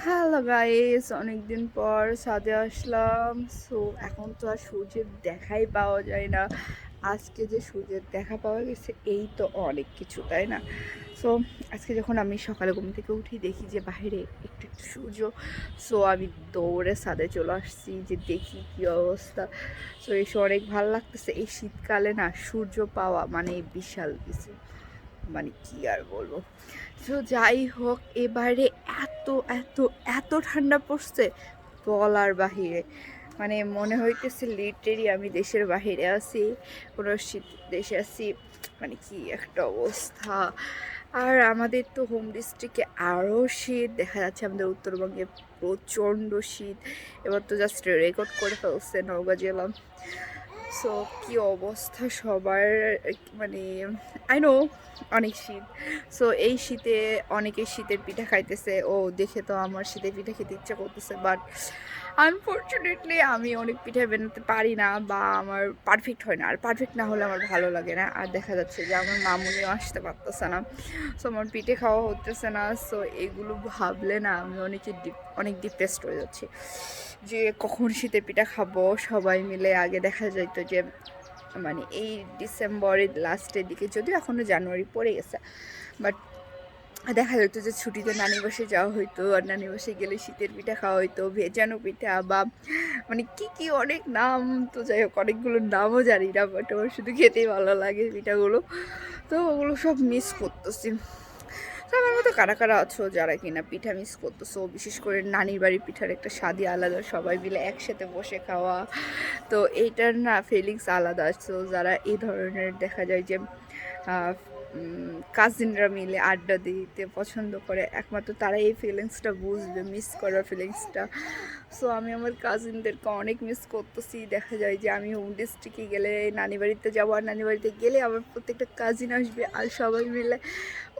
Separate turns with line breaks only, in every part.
Hello guys, অনেকদিন পর ছাদে আসলাম। সো এখন তো আর সূর্যের দেখাই পাওয়া যায় না। আজকে যে সূর্যের দেখা পাওয়া গেছে এই তো অনেক কিছু, তাই না? সো আজকে যখন আমি সকালে ঘুম থেকে উঠি দেখি যে বাইরে একটু একটু সূর্য। সো আমি দৌড়ে ছাদে চলে আসছি যে দেখি কি অবস্থা। সো এসে অনেক ভালো লাগতেছে। এই শীতকালে না সূর্য পাওয়া মানে বিশাল কিছু, মানে কি আর বলবো। তো যাই হোক, এবারে এত এত এত ঠান্ডা পড়ছে বলার বাহিরে। মানে মনে হইতেছে লিটারি আমি দেশের বাহিরে আছি, কোনো শীত দেশে আছি। মানে কি একটা অবস্থা। আর আমাদের তো হোম ডিস্ট্রিক্টে আরও শীত, দেখা যাচ্ছে আমাদের উত্তরবঙ্গে প্রচণ্ড শীত। এবার তো জাস্ট রেকর্ড করে ফেলছে নওগাঁ জেলা। সো কি অবস্থা সবার, মানে আই নো অনেক শীত। সো এই শীতে অনেকে শীতের পিঠা খাইতেছে, ও দেখে তো আমার শীতের পিঠা খেতে ইচ্ছা করতেছে। বাট আনফর্চুনেটলি আমি অনেক পিঠা বানাতে পারি না, বা আমার পারফেক্ট হয় না। আর পারফেক্ট না হলে আমার ভালো লাগে না। আর দেখা যাচ্ছে যে আমার মামুনিও আসতে পারতেছে না, সো আমার পিঠে খাওয়া হতেছে না। সো এগুলো ভাবলে না আমি অনেক ডিপ্রেসড হয়ে যাচ্ছি যে কখন শীতের পিঠা খাবো সবাই মিলে। আগে দেখা যাইতো যে মানে এই ডিসেম্বরের লাস্টের দিকে, যদিও এখনও জানুয়ারি পড়ে গেছে, বাট দেখা যেত যে ছুটিতে নানি বাসে যাওয়া হইতো। আর নানি বাসে গেলে শীতের পিঠা খাওয়া হইতো, ভেজানো পিঠা বা মানে কি কি অনেক নাম। তো যাই হোক, অনেকগুলোর নামও জানি না, বাট আমার শুধু খেতেই ভালো লাগে পিঠাগুলো। তো ওগুলো সব মিস করতেছি। তো আমার মতো কারা কারা আছো যারা কিনা পিঠা মিস করতেছো? বিশেষ করে নানির বাড়ির পিঠার একটা স্বাদই আলাদা, সবাই মিলে একসাথে বসে খাওয়া। তো এইটার না ফিলিংস আলাদা। সো যারা এই ধরনের দেখা যায় যে কাজিনরা মিলে আড্ডা দিতে পছন্দ করে, একমাত্র তারা এই ফিলিংসটা বুঝবে, মিস করার ফিলিংসটা। সো আমি আমার কাজিনদেরকে অনেক মিস করতেছি। দেখা যায় যে আমি হোম ডিস্ট্রিক্টে গেলে নানি বাড়িতে যাবো, আর নানি বাড়িতে গেলে আমার প্রত্যেকটা কাজিন আসবে, আর সবাই মিলে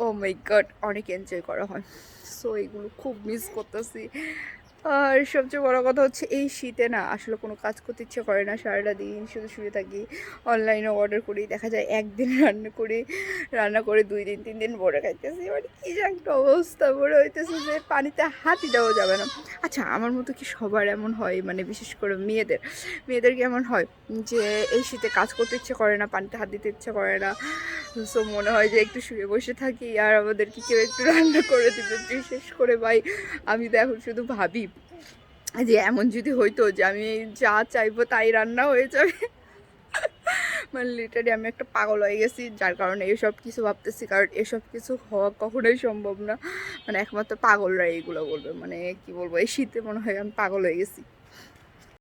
ও মাই গড অনেক এনজয় করা হয়। সো এগুলো খুব মিস করতেছি। আর সবচেয়ে বড় কথা হচ্ছে এই শীতে না আসলে কোনো কাজ করতে ইচ্ছে করে না, সারাটা দিন শুধু শুয়ে থাকি। অনলাইনে অর্ডার করি, দেখা যায় একদিন রান্না করে 2 দিন 3 দিন ভরে খাইতেছি। মানে কী যে একটা অবস্থা, মনে হইতেছে যে পানিতে হাতই দেওয়া যাবে না। আচ্ছা, আমার মতো কি সবার এমন হয়? মানে বিশেষ করে মেয়েদের কেমন হয় যে এই শীতে কাজ করতে ইচ্ছে করে না, পানিতে হাত দিতে ইচ্ছে করে না। সো মনে হয় যে একটু শুয়ে বসে থাকি আর আমাদেরকে কেউ একটু রান্না করে দেবে। বিশেষ করে ভাই, আমি তো এখন শুধু ভাবি যে এমন যদি হইতো যে আমি যা চাইবো তাই রান্না হয়ে যাবে। মানে লিটারি আমি একটা পাগল হয়ে গেছি, যার কারণে এসব কিছু ভাবতেছি। কারণ এসব কিছু হওয়া কখনোই সম্ভব না, মানে একমাত্র পাগলরা এইগুলো বলবে। মানে কি বলবো, এই শীতে মনে হয় আমি পাগল হয়ে গেছি।